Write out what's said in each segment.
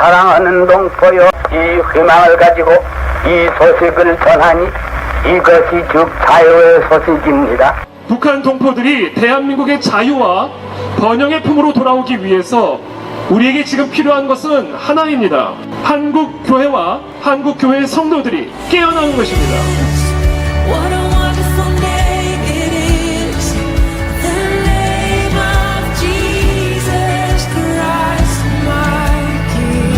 사랑하는 동포여, 이 희망을 가지고 이 소식을 전하니 이것이 즉 자유의 소식입니다. 북한 동포들이 대한민국의 자유와 번영의 품으로 돌아오기 위해서 우리에게 지금 필요한 것은 하나입니다. 한국 교회와 한국 교회의 성도들이 깨어나는 것입니다. What a wonderful name it is, the name of Jesus Christ, my King.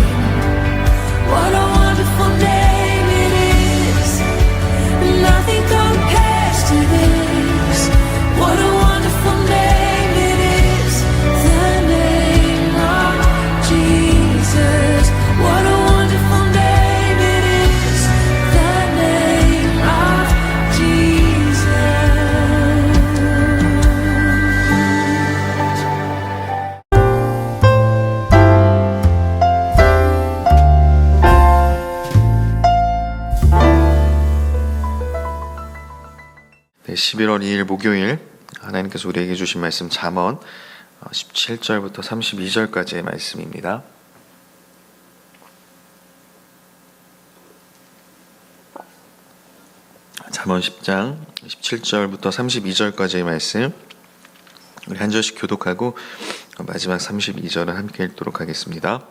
What a wonderful name it is, nothing compares to this. What a wonderful name it is, the name of Jesus. What a wonderful name it is, the name of Jesus. 네, 11월 2일 목요일 하나님께서 우리에게 주신 말씀 잠언 17절부터 32절까지의 말씀입니다. 잠언 10장 17절부터 32절까지의 말씀 우리 한 절씩 교독하고 마지막 32절은 함께 읽도록 하겠습니다.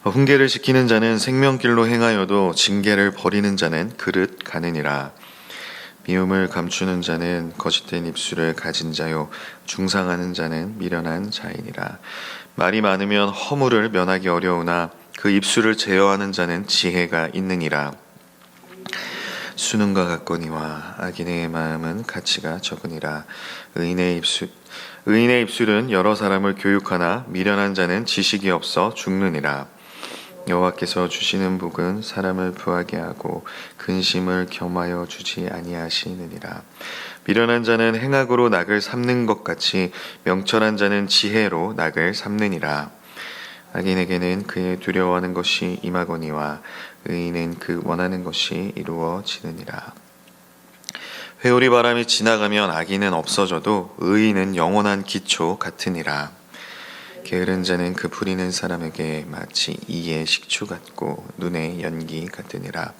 훈계를 지키는 자는 생명길로 행하여도 징계를 버리는 자는 그릇 가느니라. 미움을 감추는 자는 거짓된 입술을 가진 자요 중상하는 자는 미련한 자이니라. 말이 많으면 허물을 면하기 어려우나 그 입술을 제어하는 자는 지혜가 있느니라. 수능과 같거니와 악인의 마음은 가치가 적으니라. 의인의 입술은 여러 사람을 교육하나 미련한 자는 지식이 없어 죽느니라. 여호와께서 주시는 복은 사람을 부하게 하고 근심을 겸하여 주지 아니하시느니라. 미련한 자는 행악으로 낙을 삼는 것 같이 명철한 자는 지혜로 낙을 삼느니라. 악인에게는 그의 두려워하는 것이 임하거니와 의인은 그 원하는 것이 이루어지느니라. 회오리 바람이 지나가면 악인은 없어져도 의인은 영원한 기초 같으니라. 게으른 자는 그 부리는 사람에게 마치 이의 식초 같고 눈의 연기 같으니라.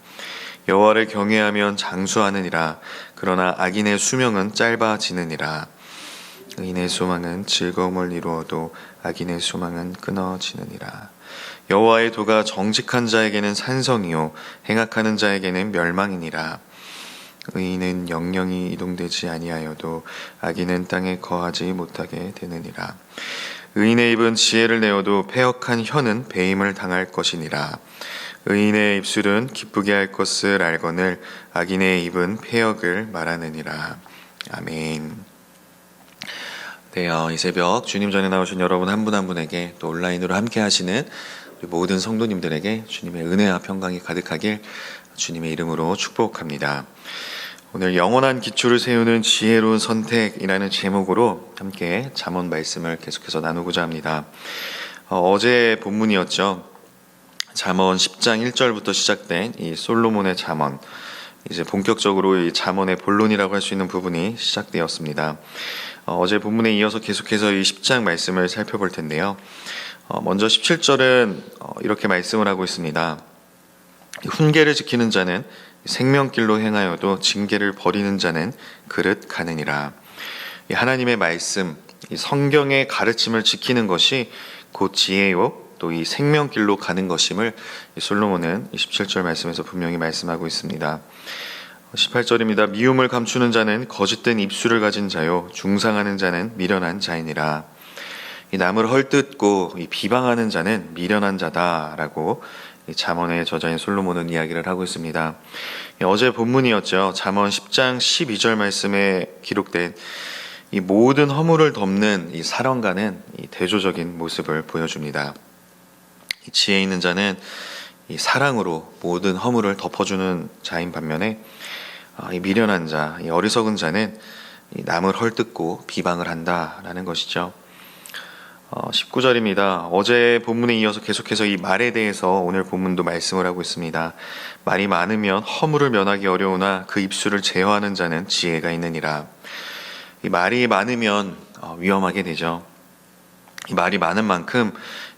여호와를 경외하면 장수하느니라. 그러나 악인의 수명은 짧아지느니라. 의인의 소망은 즐거움을 이루어도 악인의 소망은 끊어지느니라. 여호와의 도가 정직한 자에게는 산성이요 행악하는 자에게는 멸망이니라. 의인은 영영이 이동되지 아니하여도 악인은 땅에 거하지 못하게 되느니라. 의인의 입은 지혜를 내어도 패역한 혀는 배임을 당할 것이니라. 의인의 입술은 기쁘게 할 것을 알거늘 악인의 입은 패역을 말하느니라. 아멘. 네, 이 새벽 주님 전에 나오신 여러분 한 분 한 분에게 또 온라인으로 함께 하시는 우리 모든 성도님들에게 주님의 은혜와 평강이 가득하길 주님의 이름으로 축복합니다. 오늘 영원한 기초를 세우는 지혜로운 선택이라는 제목으로 함께 잠언 말씀을 계속해서 나누고자 합니다. 어제 본문이었죠. 잠언 10장 1절부터 시작된 이 솔로몬의 잠언, 이제 본격적으로 이 잠언의 본론이라고 할 수 있는 부분이 시작되었습니다. 어제 본문에 이어서 계속해서 이 10장 말씀을 살펴볼 텐데요. 먼저 17절은 이렇게 말씀을 하고 있습니다. 훈계를 지키는 자는 생명길로 행하여도 징계를 버리는 자는 그릇 가느니라. 하나님의 말씀, 이 성경의 가르침을 지키는 것이 곧 지혜요 또 이 생명길로 가는 것임을 솔로몬은 17절 말씀에서 분명히 말씀하고 있습니다. 18절입니다. 미움을 감추는 자는 거짓된 입술을 가진 자요 중상하는 자는 미련한 자이니라. 이 남을 헐뜯고 이 비방하는 자는 미련한 자다라고 잠언의 저자인 솔로몬은 이야기를 하고 있습니다. 어제 본문이었죠. 잠언 10장 12절 말씀에 기록된 이 모든 허물을 덮는 이 사랑가는 이 대조적인 모습을 보여줍니다. 이 지혜 있는 자는 이 사랑으로 모든 허물을 덮어주는 자인 반면에 이 미련한 자, 이 어리석은 자는 이 남을 헐뜯고 비방을 한다라는 것이죠. 19절입니다. 어제 본문에 이어서 계속해서 이 말에 대해서 오늘 본문도 말씀을 하고 있습니다. 말이 많으면 허물을 면하기 어려우나 그 입술을 제어하는 자는 지혜가 있느니라. 이 말이 많으면 위험하게 되죠. 이 말이 많은 만큼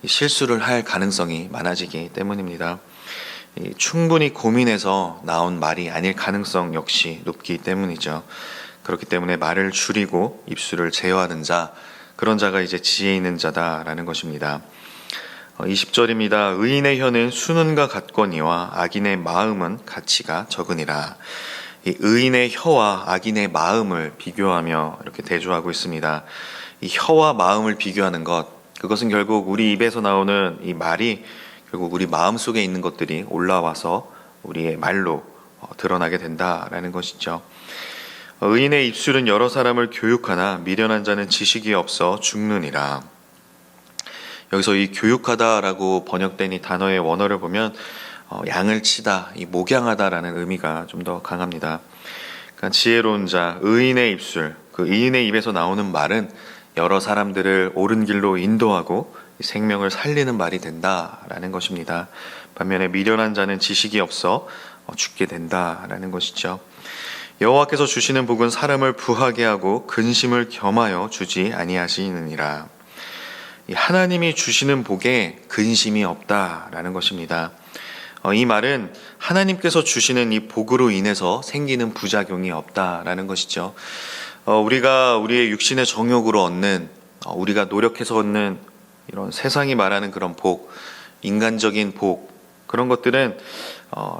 실수를 할 가능성이 많아지기 때문입니다. 충분히 고민해서 나온 말이 아닐 가능성 역시 높기 때문이죠. 그렇기 때문에 말을 줄이고 입술을 제어하는 자, 그런 자가 이제 지혜 있는 자다라는 것입니다. 20절입니다. 의인의 혀는 수는과 같거니와 악인의 마음은 가치가 적으니라. 이 의인의 혀와 악인의 마음을 비교하며 이렇게 대조하고 있습니다. 이 혀와 마음을 비교하는 것, 그것은 결국 우리 입에서 나오는 이 말이 결국 우리 마음 속에 있는 것들이 올라와서 우리의 말로 드러나게 된다라는 것이죠. 의인의 입술은 여러 사람을 교육하나 미련한 자는 지식이 없어 죽느니라. 여기서 이 교육하다라고 번역된 이 단어의 원어를 보면 양을 치다, 이 목양하다라는 의미가 좀 더 강합니다. 그러니까 지혜로운 자, 의인의 입술, 그 의인의 입에서 나오는 말은 여러 사람들을 옳은 길로 인도하고 생명을 살리는 말이 된다라는 것입니다. 반면에 미련한 자는 지식이 없어 죽게 된다라는 것이죠. 여호와께서 주시는 복은 사람을 부하게 하고 근심을 겸하여 주지 아니하시느니라. 하나님이 주시는 복에 근심이 없다라는 것입니다. 이 말은 하나님께서 주시는 이 복으로 인해서 생기는 부작용이 없다라는 것이죠. 우리가 우리의 육신의 정욕으로 얻는, 우리가 노력해서 얻는 이런 세상이 말하는 그런 복, 인간적인 복, 그런 것들은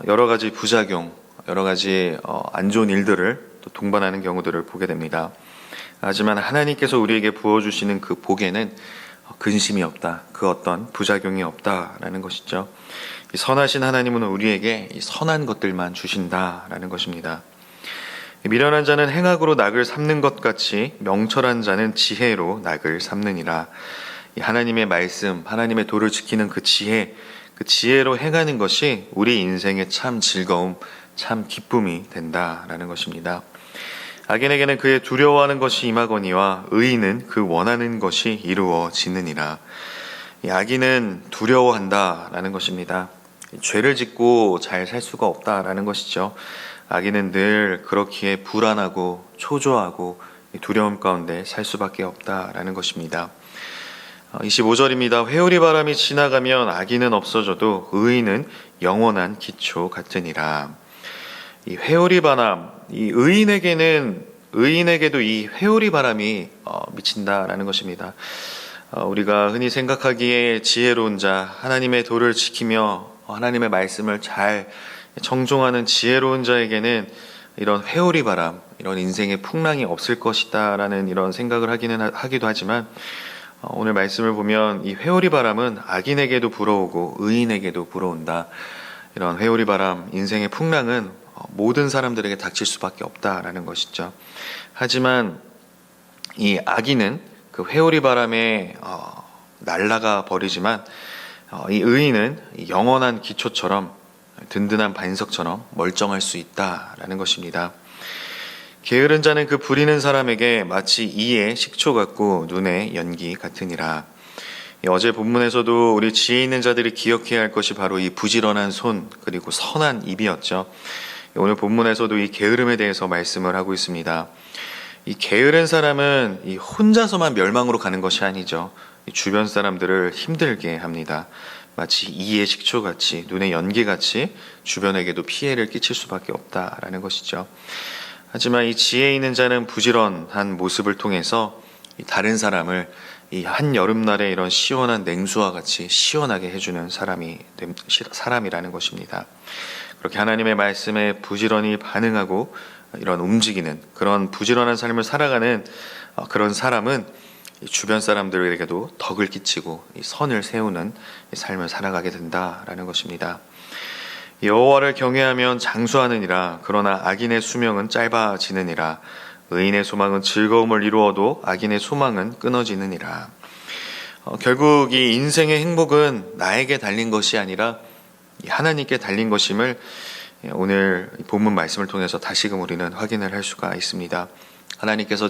여러 가지 부작용, 여러 가지 안 좋은 일들을 또 동반하는 경우들을 보게 됩니다. 하지만 하나님께서 우리에게 부어주시는 그 복에는 근심이 없다, 그 어떤 부작용이 없다라는 것이죠. 이 선하신 하나님은 우리에게 이 선한 것들만 주신다라는 것입니다. 미련한 자는 행악으로 낙을 삼는 것 같이 명철한 자는 지혜로 낙을 삼느니라. 이 하나님의 말씀, 하나님의 도를 지키는 그 지혜로 행하는 것이 우리 인생의 참 즐거움, 참 기쁨이 된다라는 것입니다. 악인에게는 그의 두려워하는 것이 임하거니와 의인은 그 원하는 것이 이루어지느니라. 이 악인은 두려워한다라는 것입니다. 죄를 짓고 잘 살 수가 없다라는 것이죠. 악인은 늘 그렇기에 불안하고 초조하고 두려움 가운데 살 수밖에 없다라는 것입니다. 25절입니다. 회오리 바람이 지나가면 악인은 없어져도 의인은 영원한 기초 같으니라. 이 회오리 바람, 이 의인에게도 이 회오리 바람이 미친다라는 것입니다. 우리가 흔히 생각하기에 지혜로운 자, 하나님의 도를 지키며 하나님의 말씀을 잘 청종하는 지혜로운 자에게는 이런 회오리 바람, 이런 인생의 풍랑이 없을 것이다라는 이런 생각을 하기도 하지만 오늘 말씀을 보면 이 회오리 바람은 악인에게도 불어오고 의인에게도 불어온다. 이런 회오리 바람, 인생의 풍랑은 모든 사람들에게 닥칠 수밖에 없다라는 것이죠. 하지만 이 악인은 그 회오리 바람에 날아가 버리지만 이 의인은 영원한 기초처럼 든든한 반석처럼 멀쩡할 수 있다라는 것입니다. 게으른 자는 그 부리는 사람에게 마치 이의 식초 같고 눈의 연기 같으니라. 어제 본문에서도 우리 지혜 있는 자들이 기억해야 할 것이 바로 이 부지런한 손 그리고 선한 입이었죠. 오늘 본문에서도 이 게으름에 대해서 말씀을 하고 있습니다. 이 게으른 사람은 이 혼자서만 멸망으로 가는 것이 아니죠. 주변 사람들을 힘들게 합니다. 마치 이의 식초같이 눈의 연기같이 주변에게도 피해를 끼칠 수밖에 없다라는 것이죠. 하지만 이 지혜 있는 자는 부지런한 모습을 통해서 다른 사람을 이 한여름날의 이런 시원한 냉수와 같이 시원하게 해주는 사람이라는 것입니다. 그렇게 하나님의 말씀에 부지런히 반응하고 이런 움직이는 그런 부지런한 삶을 살아가는 그런 사람은 주변 사람들에게도 덕을 끼치고 선을 세우는 삶을 살아가게 된다라는 것입니다. 여호와를 경외하면 장수하느니라. 그러나 악인의 수명은 짧아지느니라. 의인의 소망은 즐거움을 이루어도 악인의 소망은 끊어지느니라. 결국 이 인생의 행복은 나에게 달린 것이 아니라 하나님께 달린 것임을 오늘 본문 말씀을 통해서 다시금 우리는 확인을 할 수가 있습니다. 하나님께서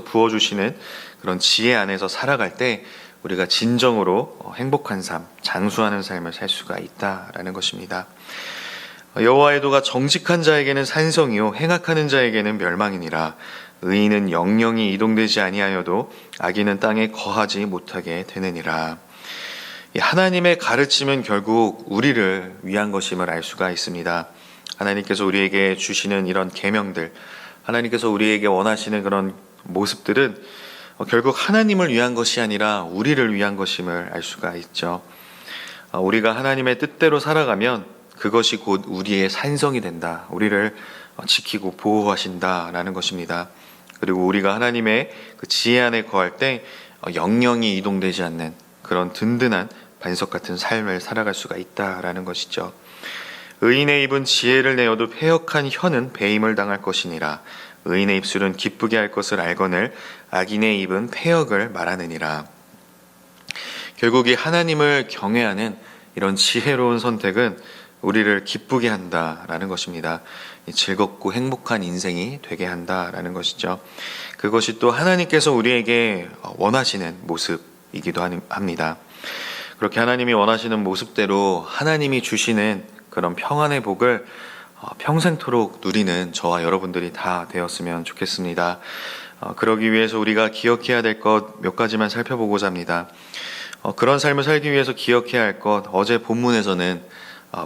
부어주시는 그런 지혜 안에서 살아갈 때 우리가 진정으로 행복한 삶, 장수하는 삶을 살 수가 있다라는 것입니다. 여호와의 도가 정직한 자에게는 산성이요 행악하는 자에게는 멸망이니라. 의인은 영영이 이동되지 아니하여도 악인은 땅에 거하지 못하게 되느니라. 이 하나님의 가르침은 결국 우리를 위한 것임을 알 수가 있습니다. 하나님께서 우리에게 주시는 이런 계명들, 하나님께서 우리에게 원하시는 그런 모습들은 결국 하나님을 위한 것이 아니라 우리를 위한 것임을 알 수가 있죠. 우리가 하나님의 뜻대로 살아가면 그것이 곧 우리의 산성이 된다. 우리를 지키고 보호하신다라는 것입니다. 그리고 우리가 하나님의 그 지혜 안에 거할 때 영영이 이동되지 않는 그런 든든한 반석 같은 삶을 살아갈 수가 있다라는 것이죠. 의인의 입은 지혜를 내어도 패역한 혀는 배임을 당할 것이니라. 의인의 입술은 기쁘게 할 것을 알거늘 악인의 입은 패역을 말하느니라. 결국 이 하나님을 경외하는 이런 지혜로운 선택은 우리를 기쁘게 한다라는 것입니다. 즐겁고 행복한 인생이 되게 한다라는 것이죠. 그것이 또 하나님께서 우리에게 원하시는 모습이기도 합니다. 그렇게 하나님이 원하시는 모습대로 하나님이 주시는 그런 평안의 복을 평생토록 누리는 저와 여러분들이 다 되었으면 좋겠습니다. 그러기 위해서 우리가 기억해야 될 것 몇 가지만 살펴보고자 합니다. 그런 삶을 살기 위해서 기억해야 할 것, 어제 본문에서는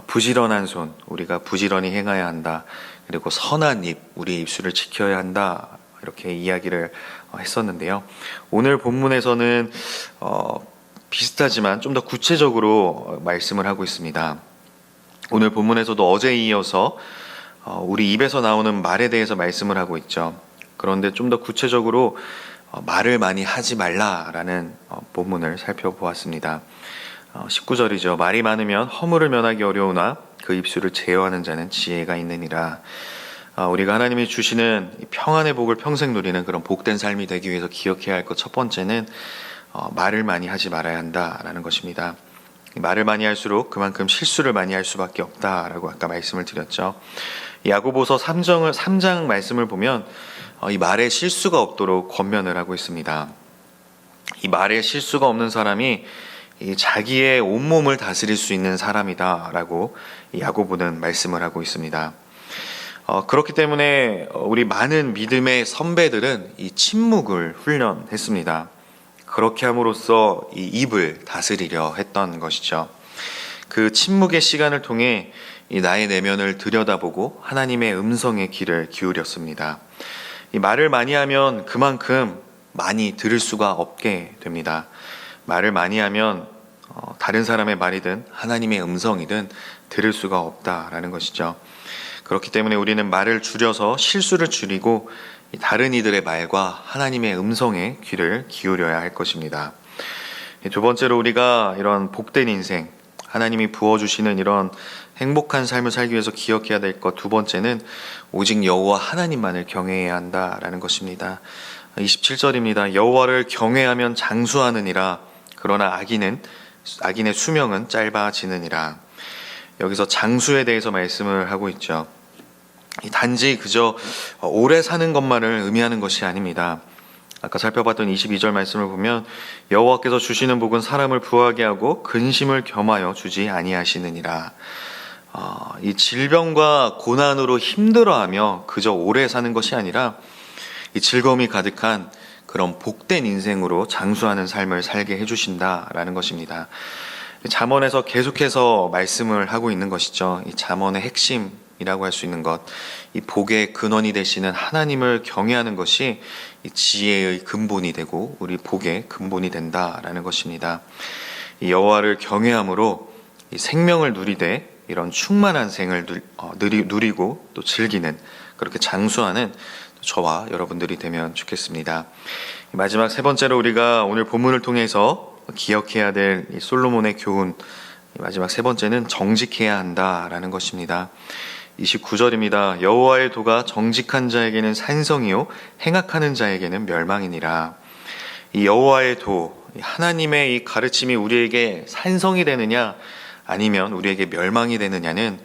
부지런한 손, 우리가 부지런히 행해야 한다. 그리고 선한 입, 우리의 입술을 지켜야 한다. 이렇게 이야기를 했었는데요. 오늘 본문에서는 비슷하지만 좀 더 구체적으로 말씀을 하고 있습니다. 오늘 본문에서도 어제에 이어서 우리 입에서 나오는 말에 대해서 말씀을 하고 있죠. 그런데 좀 더 구체적으로 말을 많이 하지 말라라는 본문을 살펴보았습니다. 19절이죠. 말이 많으면 허물을 면하기 어려우나 그 입술을 제어하는 자는 지혜가 있느니라. 우리가 하나님이 주시는 평안의 복을 평생 누리는 그런 복된 삶이 되기 위해서 기억해야 할 것 첫 번째는 말을 많이 하지 말아야 한다라는 것입니다. 말을 많이 할수록 그만큼 실수를 많이 할 수밖에 없다라고 아까 말씀을 드렸죠. 야고보서 3장 말씀을 보면 이 말에 실수가 없도록 권면을 하고 있습니다. 이 말에 실수가 없는 사람이 자기의 온몸을 다스릴 수 있는 사람이다라고 야고보는 말씀을 하고 있습니다. 그렇기 때문에 우리 많은 믿음의 선배들은 이 침묵을 훈련했습니다. 그렇게 함으로써 이 입을 다스리려 했던 것이죠. 그 침묵의 시간을 통해 이 나의 내면을 들여다보고 하나님의 음성에 귀를 기울였습니다. 이 말을 많이 하면 그만큼 많이 들을 수가 없게 됩니다. 말을 많이 하면 다른 사람의 말이든 하나님의 음성이든 들을 수가 없다라는 것이죠. 그렇기 때문에 우리는 말을 줄여서 실수를 줄이고 다른 이들의 말과 하나님의 음성에 귀를 기울여야 할 것입니다. 두 번째로 우리가 이런 복된 인생, 하나님이 부어주시는 이런 행복한 삶을 살기 위해서 기억해야 될 것 두 번째는 오직 여호와 하나님만을 경외해야 한다라는 것입니다. 27절입니다. 여호와를 경외하면 장수하느니라. 그러나 악인의 수명은 짧아지느니라. 여기서 장수에 대해서 말씀을 하고 있죠. 단지 그저 오래 사는 것만을 의미하는 것이 아닙니다. 아까 살펴봤던 22절 말씀을 보면 여호와께서 주시는 복은 사람을 부하게 하고 근심을 겸하여 주지 아니하시느니라. 이 질병과 고난으로 힘들어하며 그저 오래 사는 것이 아니라 이 즐거움이 가득한 그런 복된 인생으로 장수하는 삶을 살게 해주신다라는 것입니다. 잠언에서 계속해서 말씀을 하고 있는 것이죠. 이 잠언의 핵심이라고 할 수 있는 것, 이 복의 근원이 되시는 하나님을 경외하는 것이 이 지혜의 근본이 되고 우리 복의 근본이 된다라는 것입니다. 이 여호와를 경외함으로 이 생명을 누리되 이런 충만한 생을 누리고 또 즐기는 그렇게 장수하는 저와 여러분들이 되면 좋겠습니다. 마지막 세 번째로 우리가 오늘 본문을 통해서 기억해야 될 이 솔로몬의 교훈, 마지막 세 번째는 정직해야 한다라는 것입니다. 29절입니다. 여호와의 도가 정직한 자에게는 산성이요 행악하는 자에게는 멸망이니라. 이 여호와의 도, 하나님의 이 가르침이 우리에게 산성이 되느냐 아니면 우리에게 멸망이 되느냐는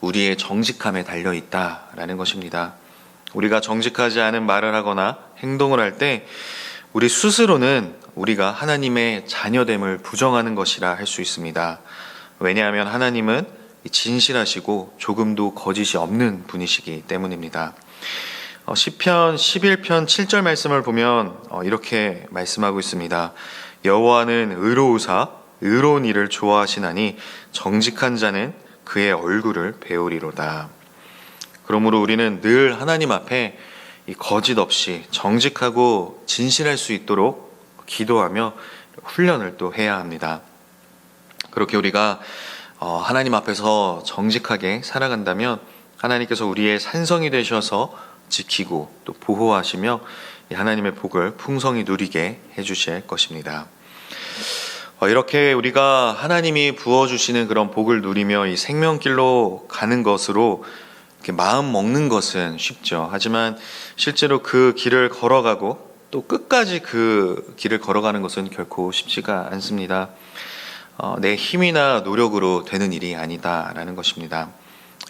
우리의 정직함에 달려 있다라는 것입니다. 우리가 정직하지 않은 말을 하거나 행동을 할 때 우리 스스로는 우리가 하나님의 자녀됨을 부정하는 것이라 할 수 있습니다. 왜냐하면 하나님은 진실하시고 조금도 거짓이 없는 분이시기 때문입니다. 시편 11편 7절 말씀을 보면 이렇게 말씀하고 있습니다. 여호와는 의로우사 의로운 일을 좋아하시나니 정직한 자는 그의 얼굴을 배우리로다. 그러므로 우리는 늘 하나님 앞에 이 거짓 없이 정직하고 진실할 수 있도록 기도하며 훈련을 또 해야 합니다. 그렇게 우리가 하나님 앞에서 정직하게 살아간다면 하나님께서 우리의 산성이 되셔서 지키고 또 보호하시며 하나님의 복을 풍성히 누리게 해주실 것입니다. 이렇게 우리가 하나님이 부어주시는 그런 복을 누리며 이 생명길로 가는 것으로 이렇게 마음 먹는 것은 쉽죠. 하지만 실제로 그 길을 걸어가고 또 끝까지 그 길을 걸어가는 것은 결코 쉽지가 않습니다. 내 힘이나 노력으로 되는 일이 아니다라는 것입니다.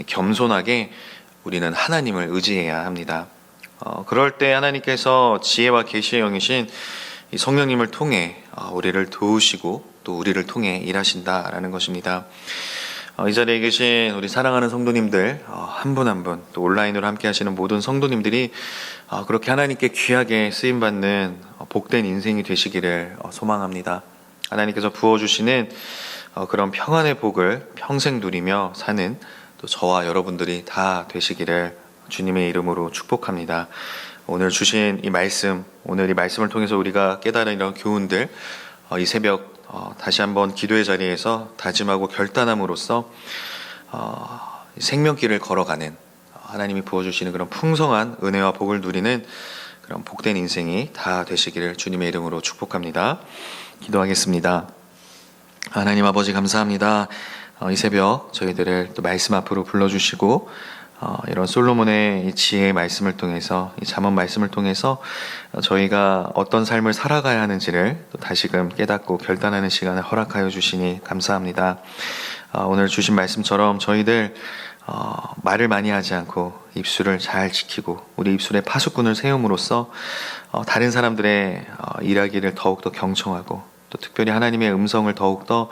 겸손하게 우리는 하나님을 의지해야 합니다. 그럴 때 하나님께서 지혜와 계시의 영이신 이 성령님을 통해 우리를 도우시고 또 우리를 통해 일하신다라는 것입니다. 이 자리에 계신 우리 사랑하는 성도님들 한 분 한 분 또 온라인으로 함께 하시는 모든 성도님들이 그렇게 하나님께 귀하게 쓰임받는 복된 인생이 되시기를 소망합니다. 하나님께서 부어주시는 그런 평안의 복을 평생 누리며 사는 또 저와 여러분들이 다 되시기를 주님의 이름으로 축복합니다. 오늘 주신 이 말씀, 오늘 이 말씀을 통해서 우리가 깨달은 이런 교훈들, 이 새벽 다시 한번 기도의 자리에서 다짐하고 결단함으로써 생명길을 걸어가는 하나님이 부어주시는 그런 풍성한 은혜와 복을 누리는 그런 복된 인생이 다 되시기를 주님의 이름으로 축복합니다. 기도하겠습니다. 하나님 아버지 감사합니다. 이 새벽 저희들을 또 말씀 앞으로 불러주시고 이런 솔로몬의 이 지혜의 말씀을 통해서 이 잠언 말씀을 통해서 저희가 어떤 삶을 살아가야 하는지를 또 다시금 깨닫고 결단하는 시간을 허락하여 주시니 감사합니다. 오늘 주신 말씀처럼 저희들 말을 많이 하지 않고 입술을 잘 지키고 우리 입술에 파수꾼을 세움으로써 다른 사람들의 이야기를 더욱더 경청하고 또 특별히 하나님의 음성을 더욱더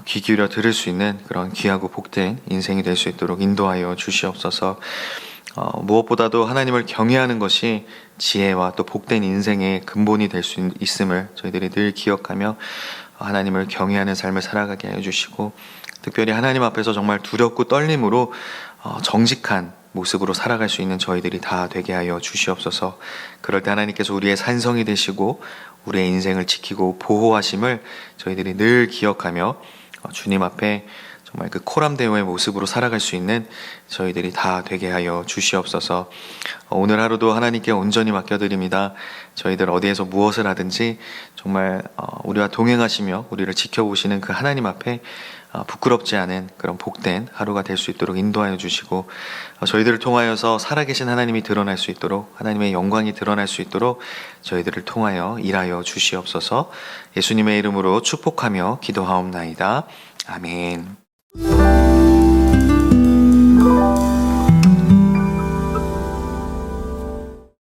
귀 기울여 들을 수 있는 그런 귀하고 복된 인생이 될 수 있도록 인도하여 주시옵소서. 무엇보다도 하나님을 경외하는 것이 지혜와 또 복된 인생의 근본이 될 수 있음을 저희들이 늘 기억하며 하나님을 경외하는 삶을 살아가게 해주시고 특별히 하나님 앞에서 정말 두렵고 떨림으로 정직한 모습으로 살아갈 수 있는 저희들이 다 되게 하여 주시옵소서. 그럴 때 하나님께서 우리의 산성이 되시고 우리의 인생을 지키고 보호하심을 저희들이 늘 기억하며 주님 앞에 정말 그 코람데오의 모습으로 살아갈 수 있는 저희들이 다 되게 하여 주시옵소서. 오늘 하루도 하나님께 온전히 맡겨드립니다. 저희들 어디에서 무엇을 하든지 정말 우리와 동행하시며 우리를 지켜보시는 그 하나님 앞에 부끄럽지 않은 그런 복된 하루가 될 수 있도록 인도하여 주시고 저희들을 통하여서 살아계신 하나님이 드러날 수 있도록 하나님의 영광이 드러날 수 있도록 저희들을 통하여 일하여 주시옵소서. 예수님의 이름으로 축복하며 기도하옵나이다. 아멘.